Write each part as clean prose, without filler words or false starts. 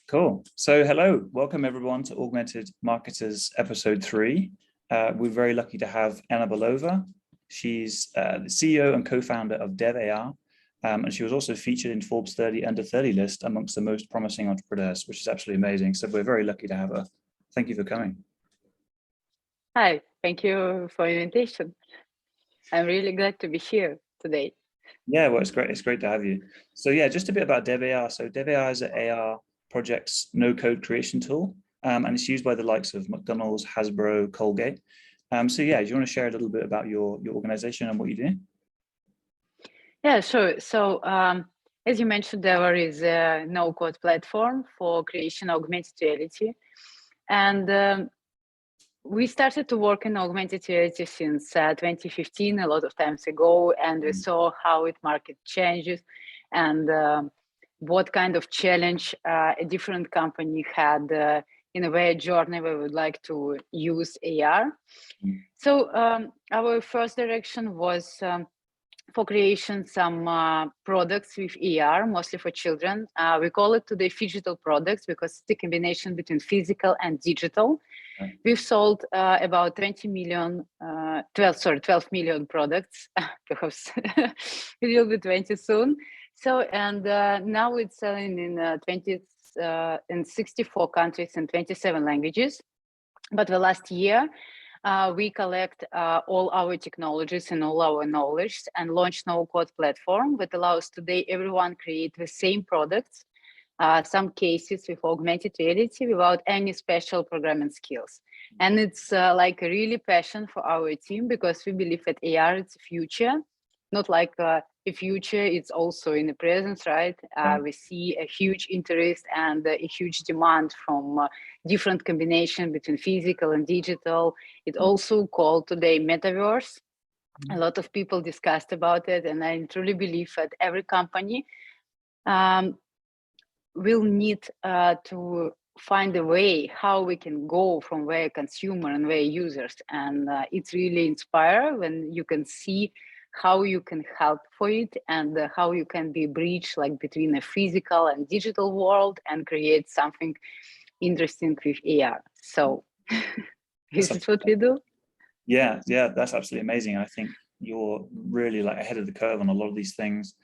Cool. So hello, welcome everyone to Augmented Marketers episode 3. We're very lucky to have Anna Belova. She's the CEO and co-founder of DEVAR, and she was also featured in Forbes 30 under 30 list amongst the most promising entrepreneurs, which is absolutely amazing. So we're very lucky to have her. Thank you for coming. Hi, thank you for the invitation. I'm really glad to be here today. Yeah, well, it's great to have you. So yeah, just a bit about DEVAR. So DEVAR is an AR project's no-code creation tool, and it's used by the likes of McDonald's, Hasbro, Colgate. So yeah, do you want to share a little bit about your organization and what you do? Yeah, sure. So as you mentioned, DEVAR is a no-code platform for creation of augmented reality. And we started to work in augmented reality since 2015, a lot of times ago, and we saw how it market changes and what kind of challenge a different company had in a way, a journey we would like to use AR. So our first direction was for creation some products with AR, mostly for children. We call it today digital products because it's the combination between physical and digital. We've sold about 12 million products, because we will be 20 soon. So, and now it's selling in 64 countries and 27 languages. But the last year, we collect all our technologies and all our knowledge and launch no-code platform that allows today everyone create the same products, some cases with augmented reality without any special programming skills. And it's like a really passion for our team because we believe that AR is the future, not like a future, it's also in the present, right? We see a huge interest and a huge demand from different combination between physical and digital. It's also called today metaverse. A lot of people discussed about it, and I truly believe that every company will need to find a way how we can go from where consumer and where users. And it's really inspiring when you can see how you can help for it and how you can be bridge like between a physical and digital world and create something interesting with AR. So this is what we do. Yeah, that's absolutely amazing. I think you're really like ahead of the curve on a lot of these things.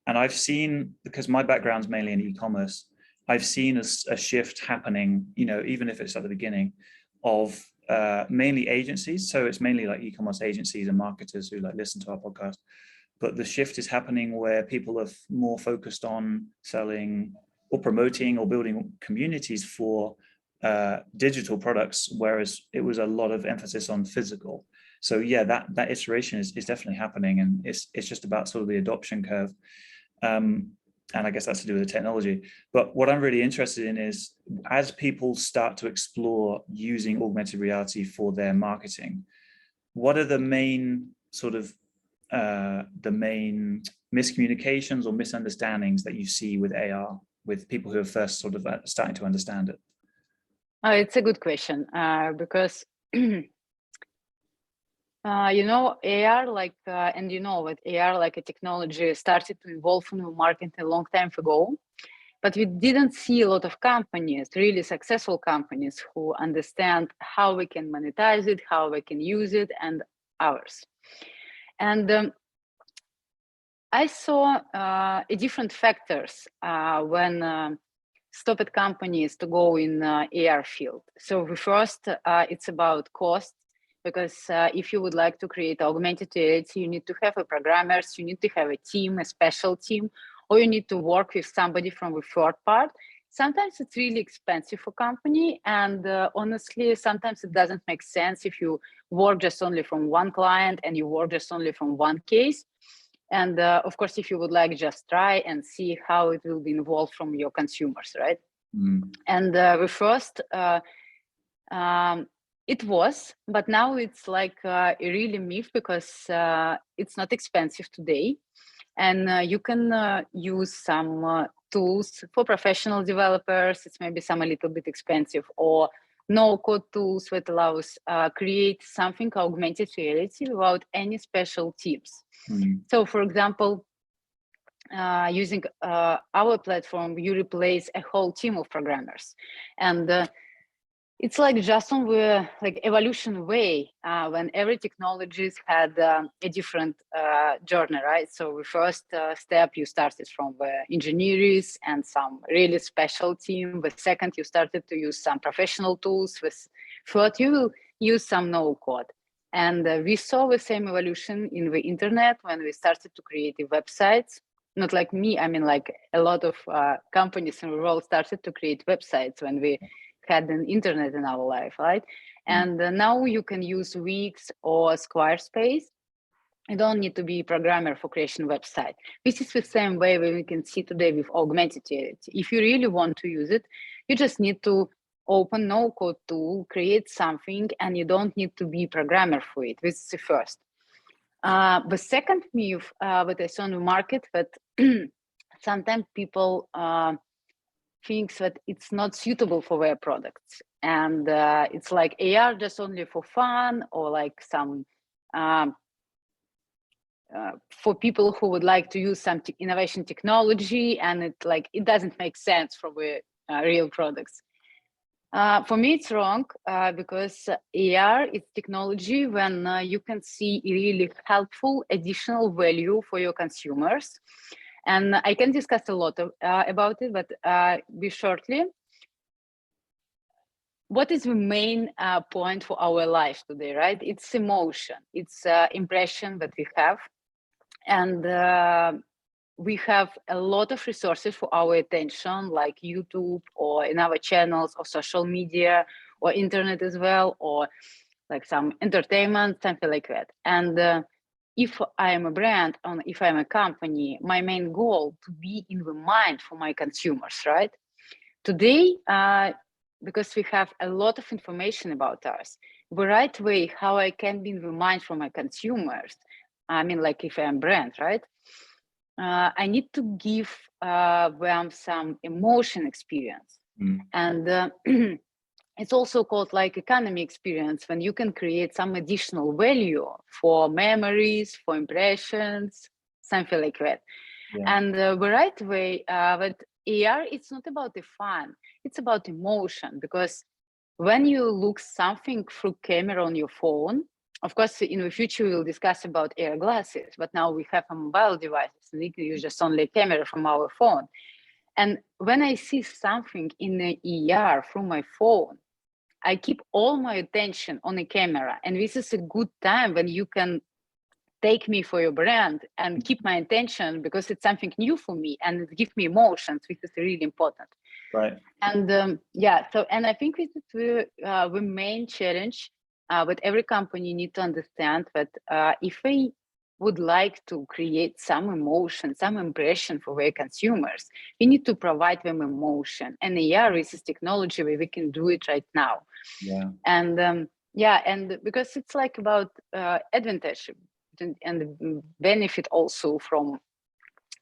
And I've seen, because my background's mainly in e-commerce, I've seen a shift happening, you know, even if it's at the beginning, of mainly agencies. So it's mainly like e-commerce agencies and marketers who like listen to our podcast. But the shift is happening where people are more focused on selling or promoting or building communities for digital products, whereas it was a lot of emphasis on physical. So yeah, that iteration is definitely happening, and it's just about sort of the adoption curve. And I guess that's to do with the technology. But what I'm really interested in is, as people start to explore using augmented reality for their marketing, what are the main sort of the main miscommunications or misunderstandings that you see with AR, with people who are first sort of starting to understand it? It's a good question because you know, AR and you know what AR like a technology started to evolve in the market a long time ago, but we didn't see a lot of companies, really successful companies, who understand how we can monetize it, how we can use it, and ours. And I saw different factors when stopped companies to go in AR field. So first, it's about cost. Because if you would like to create augmented reality, you need to have a programmers, you need to have a team, a special team, or you need to work with somebody from the third part. Sometimes it's really expensive for company, and honestly, sometimes it doesn't make sense if you work just only from one client and you work just only from one case. And of course, if you would like, just try and see how it will be involved from your consumers, right? And the first, it was, but now it's like a really myth because it's not expensive today. And you can use some tools for professional developers. It's maybe some a little bit expensive, or no-code tools that allows create something augmented reality without any special tips. So for example, using our platform, you replace a whole team of programmers. And it's like just on the like evolution way when every technologies had a different journey, right? So the first step, you started from the engineers and some really special team. The second, you started to use some professional tools. With third, you will use some no code. And we saw the same evolution in the internet when we started to create the websites. Not like me, I mean, like a lot of companies in the world started to create websites when we had an internet in our life, right? And now you can use Wix or Squarespace. You don't need to be a programmer for creation website. This is the same way we can see today with augmented reality. If you really want to use it, you just need to open no code tool, create something, and you don't need to be a programmer for it. This is the first. The second myth that I saw in the market, that sometimes people thinks that it's not suitable for their products, and it's like AR just only for fun, or like some for people who would like to use some innovation technology, and it doesn't make sense for the real products. For me, it's wrong because AR is technology when you can see really helpful additional value for your consumers. And I can discuss a lot about it, but be shortly. What is the main point for our life today, right? It's emotion, it's impression that we have. And we have a lot of resources for our attention, like YouTube or in our channels or social media or internet as well, or like some entertainment, something like that. And if I am a brand, or if I'm a company, my main goal to be in the mind for my consumers, right? Today, because we have a lot of information about us, the right way how I can be in the mind for my consumers, I mean, like if I'm a brand, right? I need to give them some emotion experience. And it's also called like economy experience, when you can create some additional value for memories, for impressions, something like that. Yeah. And the right way, but AR, it's not about the fun, it's about emotion, because when you look something through camera on your phone, of course, in the future, we'll discuss about AR glasses, but now we have a mobile devices, and we can use just only a camera from our phone. And when I see something in the AR through my phone, I keep all my attention on the camera. And this is a good time when you can take me for your brand and keep my attention, because it's something new for me and it gives me emotions, which is really important. Right. And yeah, so, and I think this is the main challenge, but every company need to understand that if they would like to create some emotion, some impression for their consumers, we need to provide them emotion. And AR is this technology where we can do it right now. Yeah. And yeah, and because it's like about advantage and the benefit also from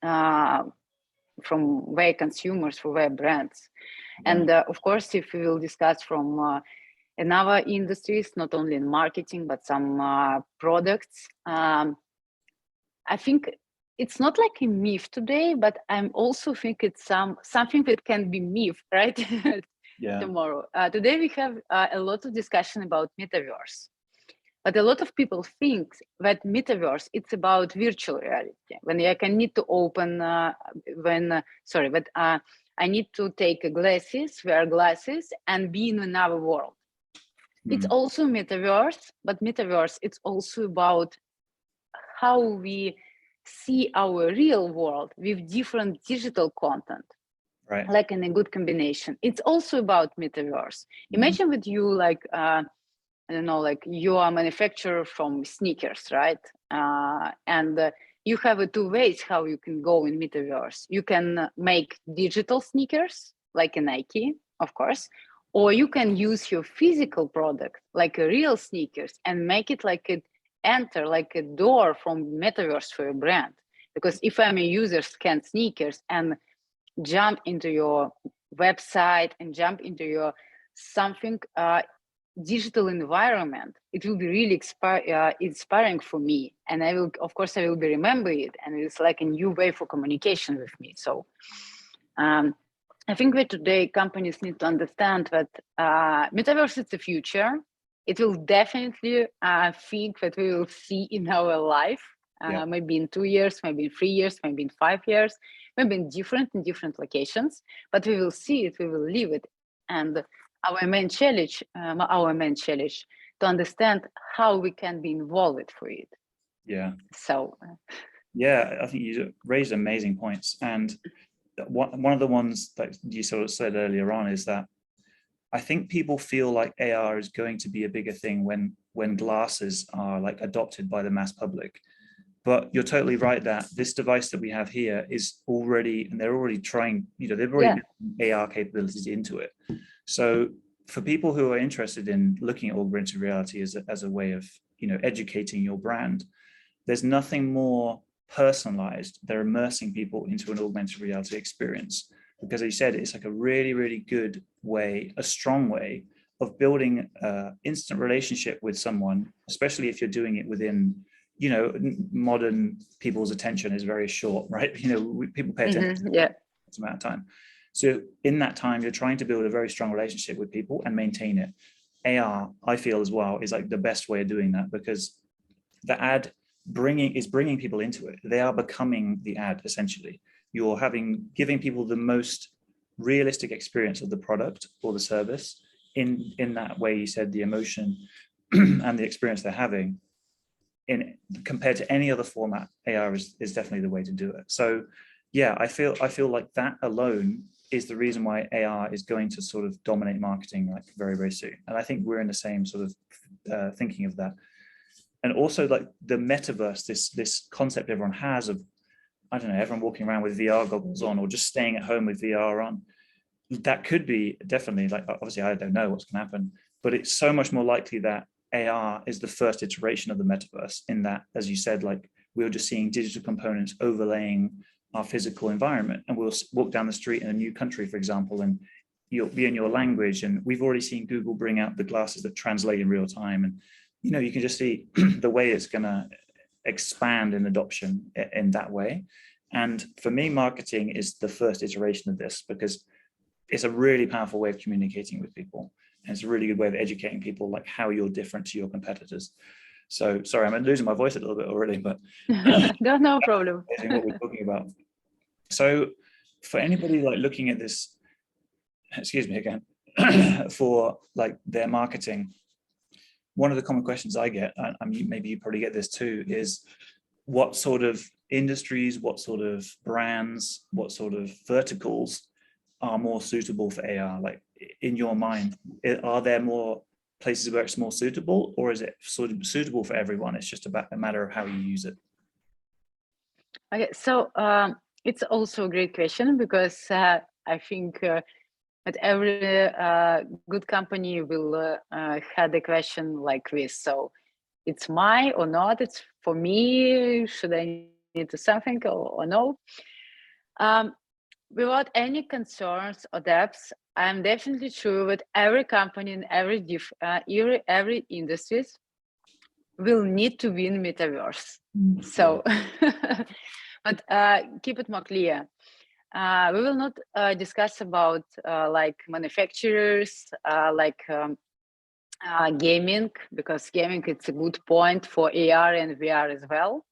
their consumers, for their brands. Yeah. And of course, if we will discuss from another industries, not only in marketing, but some products, I think it's not like a myth today, but I'm also think it's something that can be myth, right? Yeah. Tomorrow. Today we have a lot of discussion about metaverse. But a lot of people think that metaverse, it's about virtual reality. When I can need to open, but I need to take glasses, wear glasses, and be in another world. It's also metaverse, but metaverse, it's also about how we see our real world with different digital content. Right. Like in a good combination. It's also about metaverse. Imagine with you, like, I don't know, like you are a manufacturer from sneakers, right? And you have two ways how you can go in metaverse. You can make digital sneakers, like a Nike, of course, or you can use your physical product, like a real sneakers, and make it like enter like a door from metaverse for your brand. Because if I'm a user, scan sneakers and jump into your website and jump into your something digital environment, it will be really inspiring for me, and I will, of course, I will be remember it, and it's like a new way for communication with me. So I think that today companies need to understand that metaverse is the future. It will definitely think that we will see in our life, maybe in 2 years, maybe in 3 years, maybe in 5 years, maybe in different locations, but we will see it, we will live it. And our main challenge to understand how we can be involved for it. Yeah. So. Yeah, I think you raised amazing points. And one of the ones that you sort of said earlier on is that I think people feel like AR is going to be a bigger thing when glasses are like adopted by the mass public. But you're totally right that this device that we have here is already, and they're already trying, they've already put AR capabilities into it. So for people who are interested in looking at augmented reality as a way of, educating your brand, there's nothing more personalized. They're immersing people into an augmented reality experience. Because as you said, it's like a really, really good way, a strong way of building an instant relationship with someone, especially if you're doing it within, modern people's attention is very short, right? People pay attention to amount of time. So in that time, you're trying to build a very strong relationship with people and maintain it. AR, I feel as well, is like the best way of doing that, because the ad is bringing people into it. They are becoming the ad, essentially. You're giving people the most realistic experience of the product or the service in that way. You said the emotion and the experience they're having compared to any other format. AR is definitely the way to do it. So yeah, I feel like that alone is the reason why AR is going to sort of dominate marketing like very, very soon. And I think we're in the same sort of thinking of that. And also like the metaverse, this concept everyone has of, I don't know, everyone walking around with VR goggles on or just staying at home with VR on. That could be definitely, like, obviously I don't know what's going to happen, but it's so much more likely that AR is the first iteration of the metaverse, in that, as you said, like we're just seeing digital components overlaying our physical environment, and we'll walk down the street in a new country, for example, and you'll be in your language. And we've already seen Google bring out the glasses that translate in real time. And, you can just see the way it's going to expand in adoption in that way. And for me, marketing is the first iteration of this, because it's a really powerful way of communicating with people. And it's a really good way of educating people, like how you're different to your competitors. So sorry, I'm losing my voice a little bit already, but no problem. What we're talking about. So for anybody like looking at this, excuse me again, for like their marketing, one of the common questions I get, and maybe you probably get this too, is what sort of industries, what sort of brands, what sort of verticals are more suitable for AR? Like in your mind, are there more places where it's more suitable, or is it sort of suitable for everyone? It's just about a matter of how you use it. Okay, so it's also a great question, because I think that every good company will have a question like this. So it's my or not, it's for me, should I need to something or no? Without any concerns or depths, I'm definitely sure that every company in every industries will need to be in metaverse. So, but keep it more clear. We will not discuss about like manufacturers, like gaming, because gaming it's a good point for AR and VR as well.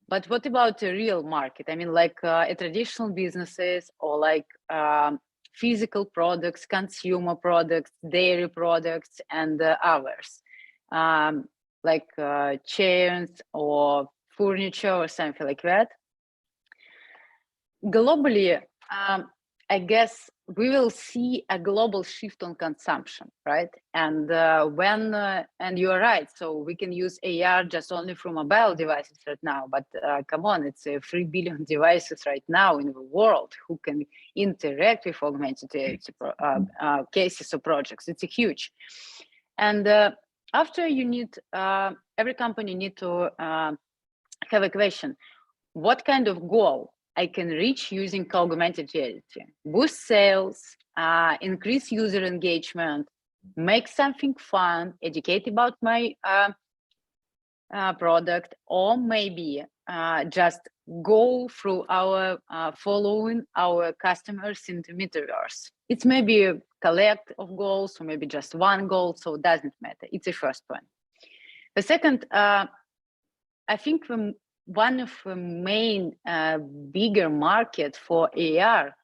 But what about the real market? I mean, like traditional businesses, or like physical products, consumer products, dairy products, and others, like chairs or furniture or something like that. Globally, I guess we will see a global shift on consumption, right? And and you are right, so we can use AR just only for mobile devices right now, but come on, it's 3 billion devices right now in the world who can interact with augmented reality cases or projects. It's a huge. And after you need, every company need to have a question, what kind of goal I can reach using augmented reality? Boost sales, increase user engagement, make something fun, educate about my product, or maybe just go through our following our customers into metaverse. It's maybe a collect of goals, or maybe just one goal, so it doesn't matter. It's the first one. The second, I think one of the main bigger market for AR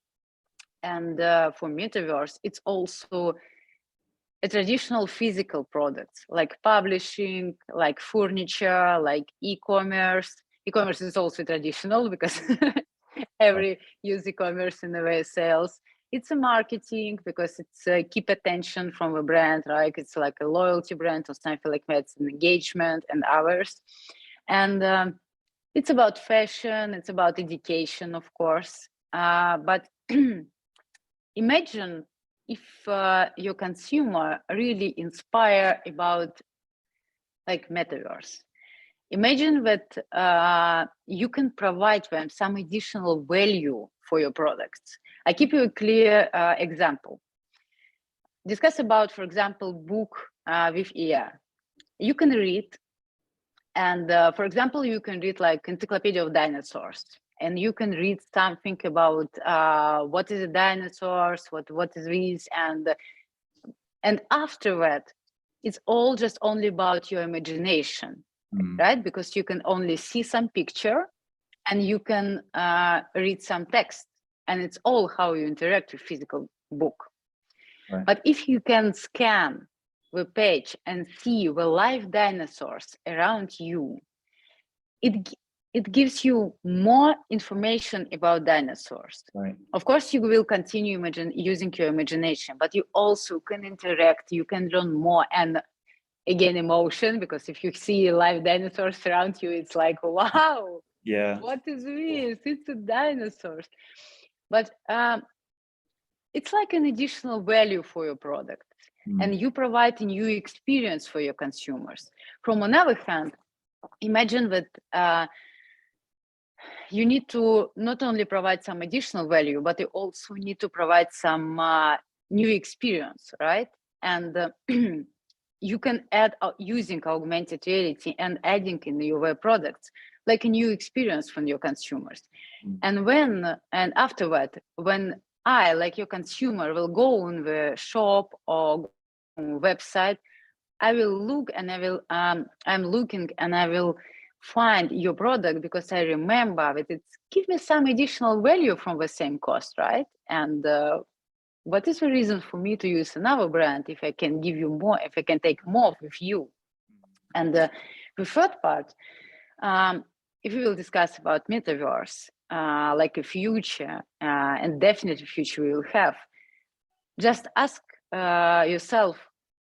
and for metaverse, it's also a traditional physical products like publishing, like furniture, like e-commerce. E-commerce is also traditional because every use e-commerce in the way sales. It's a marketing because it's keep attention from a brand, right? It's like a loyalty brand or something like that. It's an engagement and hours. And it's about fashion, it's about education, of course. But imagine if your consumer really inspire about like metaverse. Imagine that you can provide them some additional value for your products. I give you a clear example. Discuss about, for example, book with AR. You can read, and for example, you can read like Encyclopedia of Dinosaurs, and you can read something about what is a dinosaurs, what is this, and after that, it's all just only about your imagination, right? Because you can only see some picture, and you can read some text, and it's all how you interact with physical book. Right. But if you can scan the page and see the live dinosaurs around you, it gives you more information about dinosaurs. Right. Of course, you will continue using your imagination, but you also can interact, you can learn more, and again, emotion, because if you see live dinosaurs around you, it's like, wow, yeah, what is this? It's a dinosaur. But it's like an additional value for your product, and you provide a new experience for your consumers. From another hand, imagine that you need to not only provide some additional value, but you also need to provide some new experience, right? And you can add using augmented reality and adding in your web products like a new experience from your consumers. And afterward, when I, like your consumer, will go on the shop or website, I will look and I'm looking and I will find your product because I remember that it's give me some additional value from the same cost, right? And what is the reason for me to use another brand if I can give you more, if I can take more with you? And the third part, if we will discuss about metaverse, like a future, and definitely future we will have, just ask yourself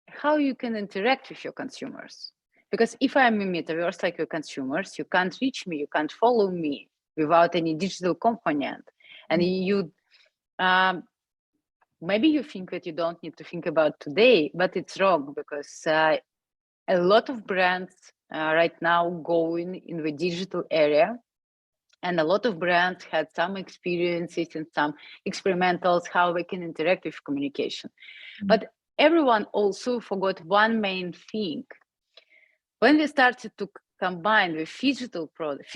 how you can interact with your consumers. Because if I'm in metaverse like your consumers, you can't reach me, you can't follow me without any digital component. And you, maybe you think that you don't need to think about today, but it's wrong, because a lot of brands right now going in the digital area, and a lot of brands had some experiences and some experimentals how they can interact with communication. But everyone also forgot one main thing. When we started to combine the physical products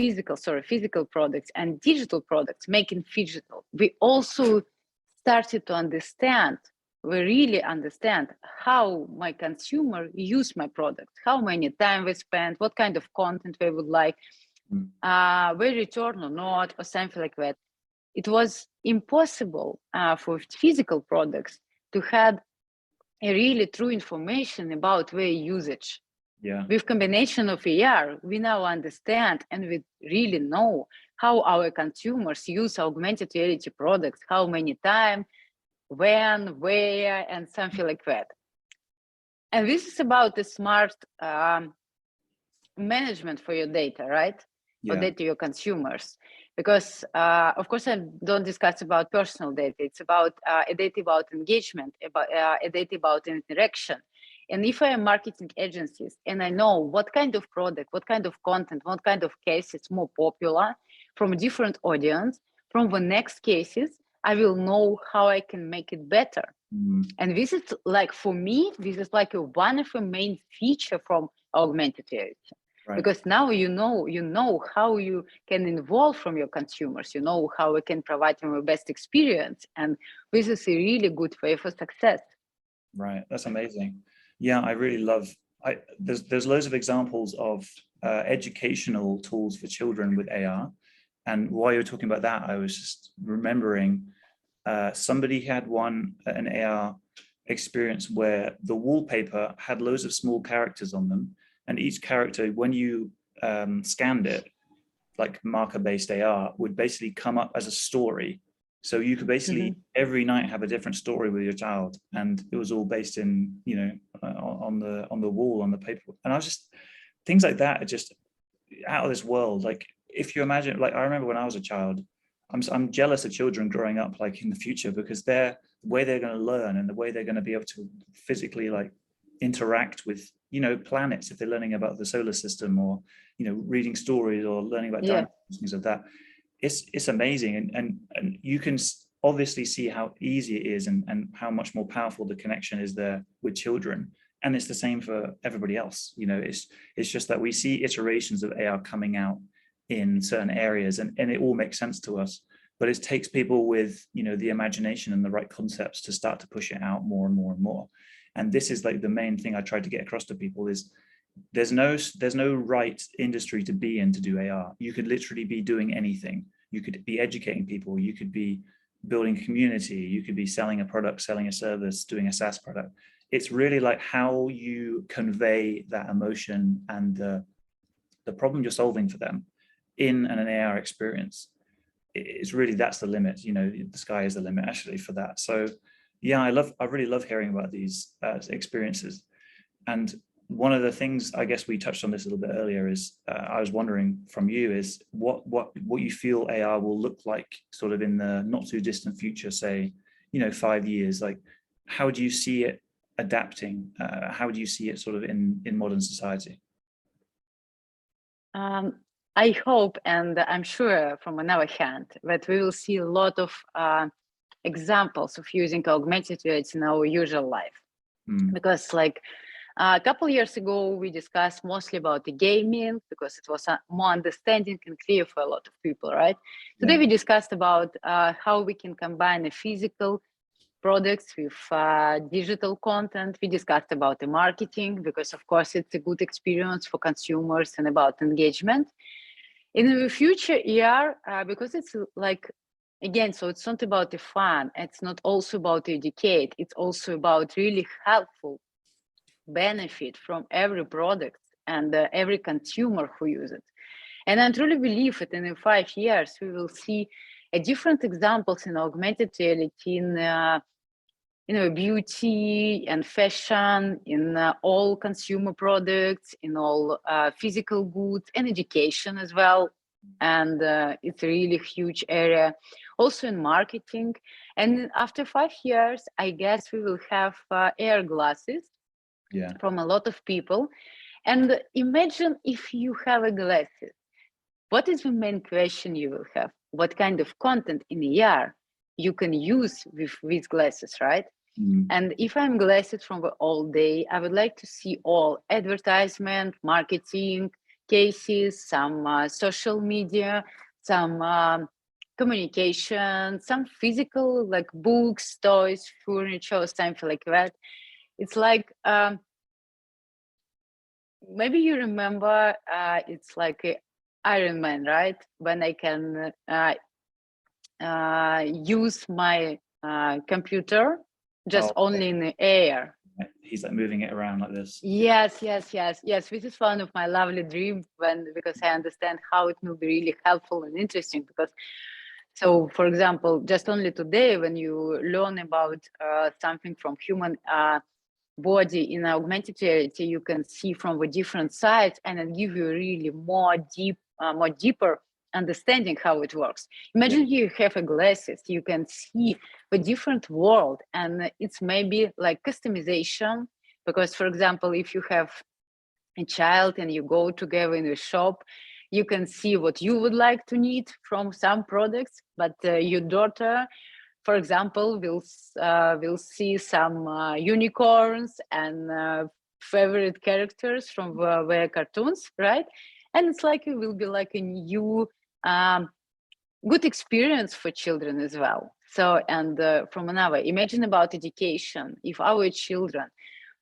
and digital products, making digital, we also started to understand, we really understand how my consumer use my product, how many time they spend, what kind of content they would like, they return or not, or something like that. It was impossible for physical products to have a really true information about their usage. Yeah. With combination of AR, we now understand and we really know how our consumers use augmented reality products, how many times, when, where, and something like that. And this is about the smart management for your data, right? Yeah. For data your consumers. Because of course I don't discuss about personal data. It's about a data about engagement, about a data about interaction. And if I am marketing agencies and I know what kind of product, what kind of content, what kind of case is more popular from a different audience, from the next cases, I will know how I can make it better. And this is like, for me, this is like one of the main feature from augmented reality. Right. Because now you know how you can involve from your consumers, you know how we can provide them the best experience, and this is a really good way for success. Right, that's amazing. Yeah, I really love. There's loads of examples of educational tools for children with AR, and while you're talking about that, I was just remembering somebody had an AR experience where the wallpaper had loads of small characters on them. And each character, when you scanned it, like marker-based AR, would basically come up as a story. So you could basically every night have a different story with your child, and it was all based in, you know, on the wall, on the paper. And I was just, things like that are just out of this world. Like if you imagine, like I remember when I was a child, I'm jealous of children growing up like in the future, because the way they're going to learn and the way they're going to be able to physically like interact with, you know, planets, if they're learning about the solar system, or, you know, reading stories or learning about dinosaurs, things like that. It's amazing. And you can obviously see how easy it is, and how much more powerful the connection is there with children. And it's the same for everybody else. You know, it's just that we see iterations of AR coming out in certain areas, and it all makes sense to us, but it takes people with, you know, the imagination and the right concepts to start to push it out more and more and more. And this is like the main thing I tried to get across to people is there's no right industry to be in to do AR. You could literally be doing anything. You could be educating people, you could be building a community, you could be selling a product, selling a service, doing a SaaS product. It's really like how you convey that emotion and the problem you're solving for them in an AR experience. It's really, that's the limit. You know, the sky is the limit actually for that. So yeah, I really love hearing about these experiences. And one of the things, I guess we touched on this a little bit earlier, is I was wondering from you is what you feel AR will look like sort of in the not too distant future, say, you know, 5 years. Like, how do you see it adapting? How do you see it sort of in modern society? I hope, and I'm sure from another hand, that we will see a lot of examples of using augmented reality in our usual life. Because like a couple of years ago, we discussed mostly about the gaming, because it was more understanding and clear for a lot of people, right? Today we discussed about how we can combine the physical products with digital content. We discussed about the marketing, because of course it's a good experience for consumers, and about engagement. In the future, AR, because it's like, again, so it's not about the fun, it's not also about educate, it's also about really helpful benefit from every product and every consumer who uses it. And I truly believe that in 5 years, we will see different examples in augmented reality, in you know, beauty and fashion, in all consumer products, in all physical goods, and education as well. And it's a really huge area. Also in marketing. And after 5 years, I guess we will have AR glasses from a lot of people. And imagine if you have a glasses, what is the main question you will have? What kind of content in AR you can use with these glasses, right? And if I'm glasses from the all day, I would like to see all advertisement, marketing cases, some social media, some communication, some physical, like books, toys, furniture, something like that. It's like, maybe you remember, it's like Iron Man, right? When I can use my computer just only in the air. He's like moving it around like this. Yes. This is one of my lovely dreams, because I understand how it will be really helpful and interesting. Because, so for example, just only today, when you learn about something from human body in augmented reality, you can see from the different sides, and it give you really more deeper understanding how it works. Imagine you have a glasses, you can see a different world, and it's maybe like customization. Because, for example, if you have a child and you go together in a shop, you can see what you would like to need from some products, but your daughter for example, we'll see some unicorns and favorite characters from their cartoons, right? And it's like it will be like a new good experience for children as well. So, and from another, imagine about education. If our children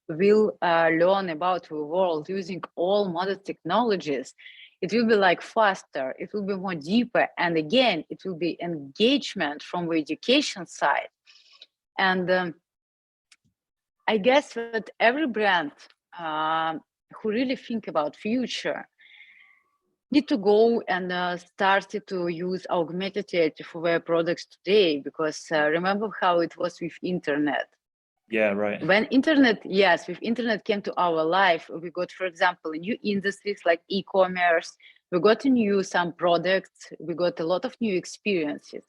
will learn about the world using all modern technologies, it will be like faster, it will be more deeper, and again, it will be engagement from the education side. And I guess that every brand who really think about future need to go and start to use augmented reality for their products today, because remember how it was with internet. Yeah, right. When internet, yes, with internet came to our life, we got, for example, new industries like e-commerce, we got some products, we got a lot of new experiences.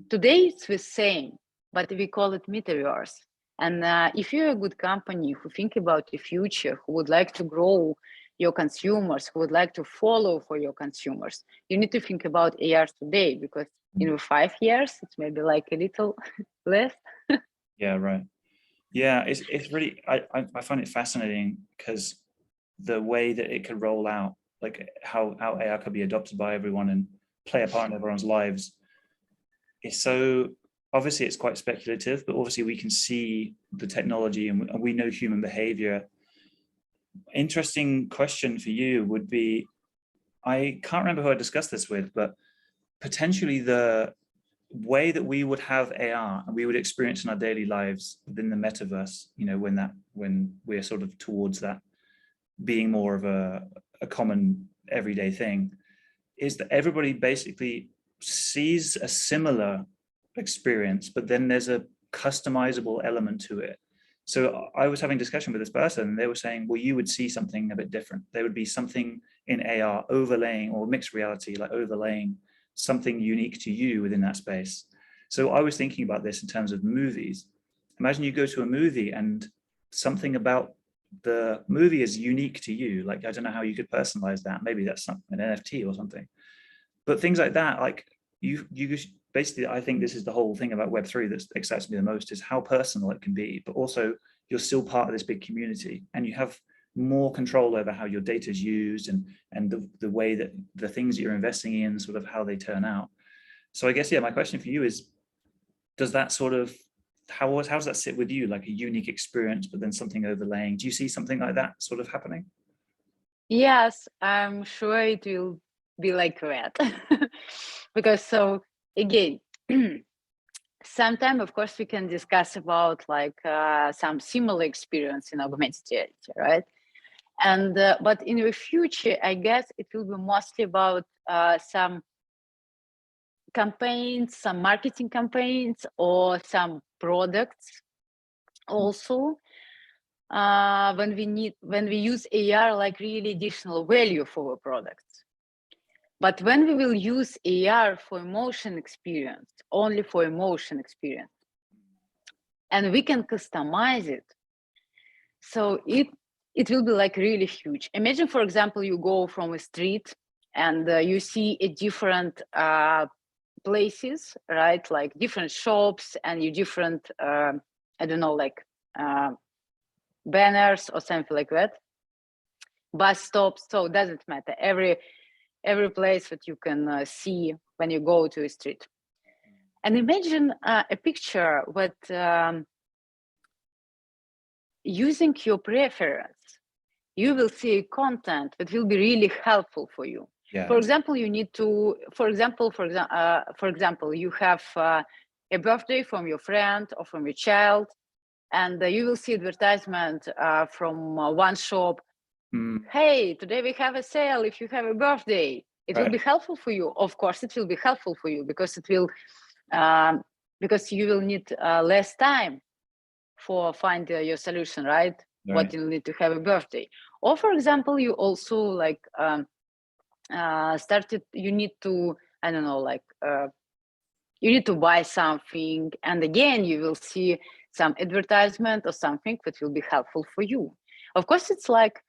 Today it's the same, but we call it metaverse. And if you're a good company who think about the future, who would like to grow your consumers, who would like to follow for your consumers, you need to think about AR today, because in 5 years, it's maybe like a little less. Yeah, right. Yeah, it's really, I find it fascinating because the way that it could roll out, like how AR could be adopted by everyone and play a part in everyone's lives, is so, obviously it's quite speculative, but obviously we can see the technology and we know human behavior. Interesting question for you would be, I can't remember who I discussed this with, but potentially the way that we would have AR and we would experience in our daily lives within the metaverse, you know, when we're sort of towards that being more of a common everyday thing, is that everybody basically sees a similar experience, but then there's a customizable element to it. So I was having a discussion with this person, and they were saying, well, you would see something a bit different. There would be something in AR overlaying, or mixed reality, like overlaying something unique to you within that space. So I was thinking about this in terms of movies. Imagine you go to a movie and something about the movie is unique to you. Like, I don't know how you could personalize that. Maybe that's an NFT or something. But things like that, like you basically, I think this is the whole thing about Web3 that excites me the most, is how personal it can be, but also you're still part of this big community and you have more control over how your data is used and the way that the things that you're investing in, sort of how they turn out. So I guess, yeah, my question for you is, does that sort of, how does that sit with you, like a unique experience, but then something overlaying? Do you see something like that sort of happening? Yes, I'm sure it will be like that. Because so again, sometime of course we can discuss about like some similar experience in augmented reality, right? And but in the future, I guess it will be mostly about some campaigns, some marketing campaigns, or some products also, when we use AR like really additional value for our products. But when we will use AR for emotion experience, only for emotion experience, and we can customize it, so it will be like really huge. Imagine, for example, you go from a street and you see a different places, right? Like different shops and you different, I don't know, like banners or something like that, bus stops. So it doesn't matter. Every place that you can see when you go to a street. And imagine a picture with using your preference, you will see content that will be really helpful for you. Yeah. For example, you need to, for example, you have a birthday from your friend or from your child, and you will see advertisement from one shop. Hey, today we have a sale if you have a birthday. It will be helpful for you. Of course, it will be helpful for you because it will, because you will need less time for find your solution, right? What you need to have a birthday. Or for example, you also like you need to, I don't know, like you need to buy something, and again you will see some advertisement or something that will be helpful for you. Of course, it's like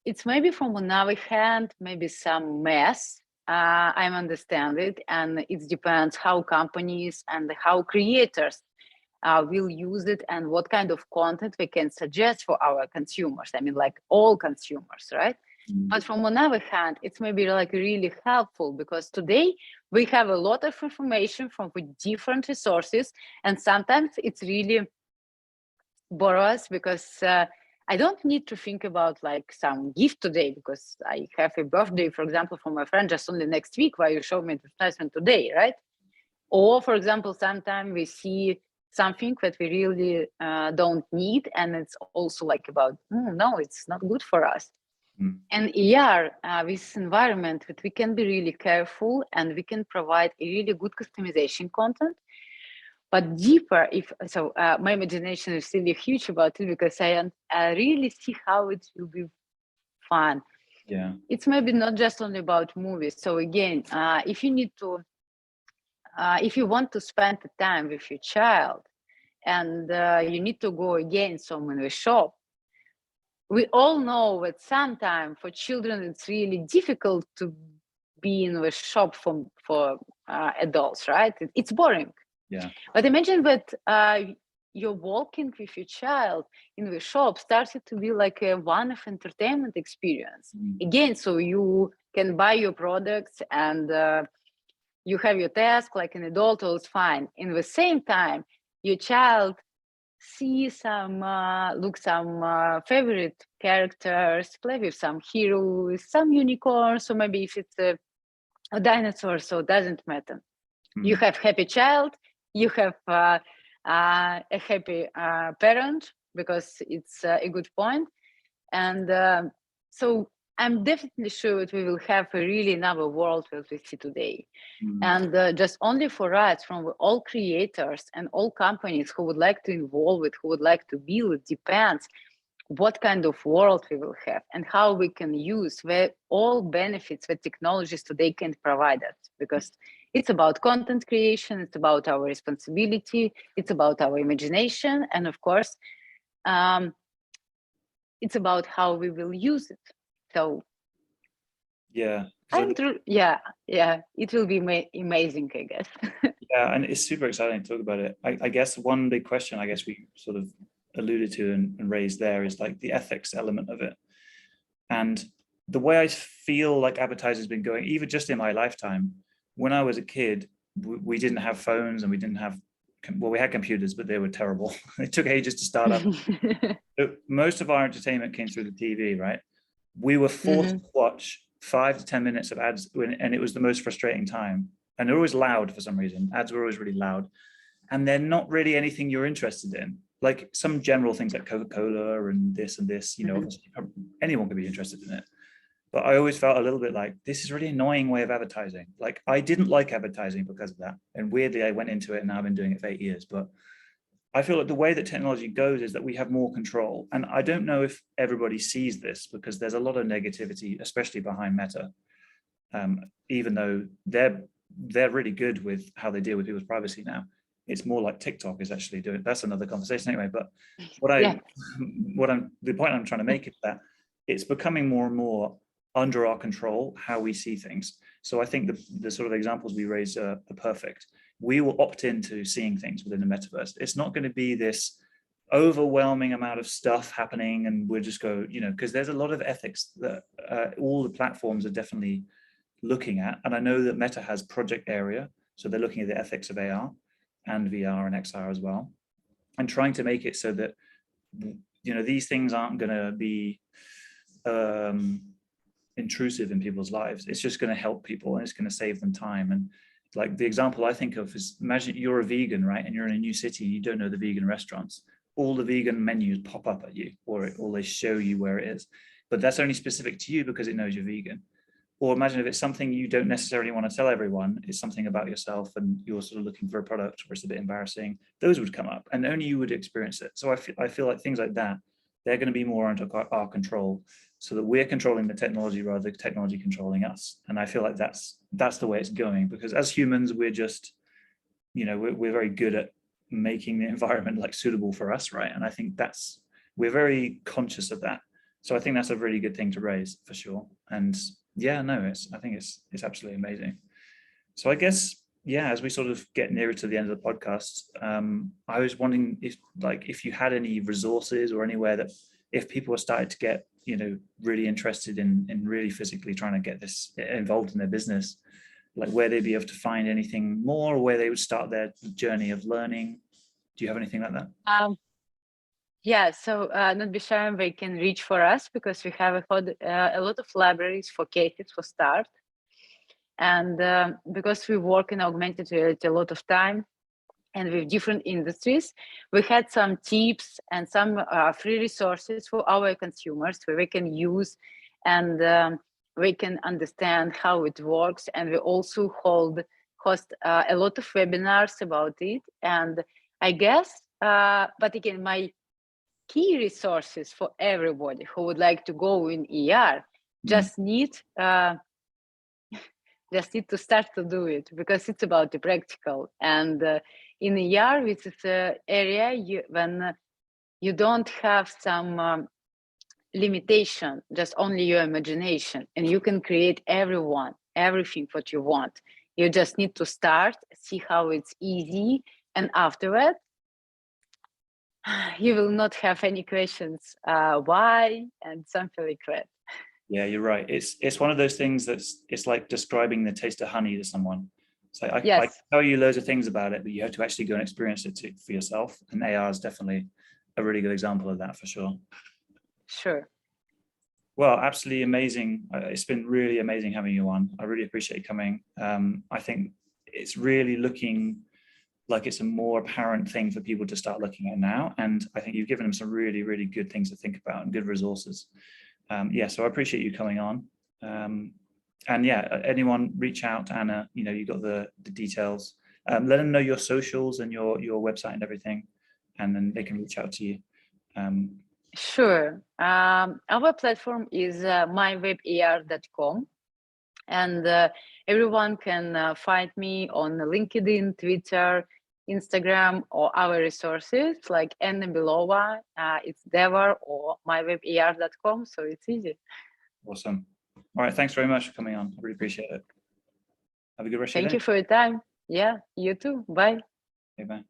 it's maybe from another hand, maybe some mess I understand it, and it depends how companies and how creators will use it and what kind of content we can suggest for our consumers. I mean, like all consumers, right? But from another hand, it's maybe like really helpful because today we have a lot of information from different resources, and sometimes it's really borrows because I don't need to think about like some gift today because I have a birthday, for example, for my friend just only next week, why you show me advertisement today, right? Or for example, sometimes we see something that we really don't need, and it's also like about, no, it's not good for us. And this environment that we can be really careful and we can provide a really good customization content. But deeper, my imagination is really huge about it because I really see how it will be fun. Yeah, it's maybe not just only about movies. So again, if you need to, if you want to spend the time with your child, and you need to go again somewhere in the shop, we all know that sometimes for children it's really difficult to be in the shop for adults, right? It's boring. yeah. But imagine that you're walking with your child in the shop started to be like a one of entertainment experience. Again, so you can buy your products and you have your task like an adult, all is fine. In the same time, your child see some favorite characters, play with some heroes, some unicorns, or maybe if it's a dinosaur, so it doesn't matter. You have happy child, you have a happy parent, because it's a good point. And so I'm definitely sure that we will have a really another world that we see today. And just only for us, from all creators and all companies who would like to involve it, who would like to build, depends what kind of world we will have and how we can use all benefits that technologies today can provide us. Because it's about content creation, it's about our responsibility, it's about our imagination, and of course, it's about how we will use it. So yeah, it will be amazing, I guess. yeah, and it's super exciting to talk about it. I guess one big question I guess we sort of alluded to and raised there is like the ethics element of it. And the way I feel like advertising has been going, even just in my lifetime, when I was a kid, we didn't have phones and we didn't have, well, we had computers, but they were terrible. It took ages to start up. So most of our entertainment came through the TV, right? We were forced to watch 5 to 10 minutes of ads, and it was the most frustrating time. And they're always loud for some reason. Ads were always really loud. And they're not really anything you're interested in. Like some general things like Coca-Cola and this, you know, anyone could be interested in it. But I always felt a little bit like, this is a really annoying way of advertising. Like I didn't like advertising because of that. And weirdly, I went into it and now I've been doing it for 8 years. But I feel like the way that technology goes is that we have more control. And I don't know if everybody sees this because there's a lot of negativity, especially behind Meta, even though they're really good with how they deal with people's privacy now. It's more like TikTok is actually doing. That's another conversation anyway. But the point I'm trying to make is that it's becoming more and more under our control how we see things. So I think the sort of examples we raised are perfect. We will opt into seeing things within the metaverse. It's not going to be this overwhelming amount of stuff happening, and we'll just go, you know, because there's a lot of ethics that all the platforms are definitely looking at. And I know that Meta has Project Area, so they're looking at the ethics of AR and VR and XR as well, and trying to make it so that, you know, these things aren't going to be intrusive in people's lives. It's just going to help people and it's going to save them time. And like the example I think of is, imagine you're a vegan, right? And you're in a new city, you don't know the vegan restaurants. All the vegan menus pop up at you, or they show you where it is. But that's only specific to you because it knows you're vegan. Or imagine if it's something you don't necessarily want to tell everyone, it's something about yourself and you're sort of looking for a product or it's a bit embarrassing, those would come up and only you would experience it. So I feel like things like that, they're going to be more under our control, so that we're controlling the technology rather than technology controlling us. And I feel like that's the way it's going, because as humans, we're just, you know, we're very good at making the environment like suitable for us, right? And I think we're very conscious of that. So I think that's a really good thing to raise for sure. And Yeah, no, I think it's absolutely amazing. So I guess, yeah, as we sort of get nearer to the end of the podcast, I was wondering if you had any resources or anywhere that if people were starting to get, really interested in really physically trying to get this involved in their business, like where they'd be able to find anything more, or where they would start their journey of learning. Do you have anything like that? Yeah, so not be shy, they can reach for us because we have a lot of libraries for cases for start. And because we work in augmented reality a lot of time and with different industries, we had some tips and some free resources for our consumers where we can use and we can understand how it works. And we also host a lot of webinars about it. And I guess, but again, my key resources for everybody who would like to go in ER just need to start to do it, because it's about the practical. And in ER, which is an area when you don't have some limitation, just only your imagination, and you can create everything what you want. You just need to start, see how it's easy, and afterward, you will not have any questions why and something like that. Yeah, you're right. It's one of those things it's like describing the taste of honey to someone. So I can tell you loads of things about it, but you have to actually go and experience it for yourself. And AR is definitely a really good example of that for sure. Sure. Well, absolutely amazing. It's been really amazing having you on. I really appreciate you coming. I think it's really looking like it's a more apparent thing for people to start looking at now. And I think you've given them some really, really good things to think about and good resources. Yeah, so I appreciate you coming on. And yeah, anyone reach out to Anna, you got the details. Let them know your socials and your website and everything, and then they can reach out to you. Sure. Our platform is MyWebAR.com, and everyone can find me on LinkedIn, Twitter, Instagram, or our resources like Anna Belova. It's DEVAR or MyWebAR.com, so it's easy. Awesome. All right, thanks very much for coming on. I really appreciate it. Have a good rest of your day. Thank you for your time. Yeah, you too. Bye. Okay, bye.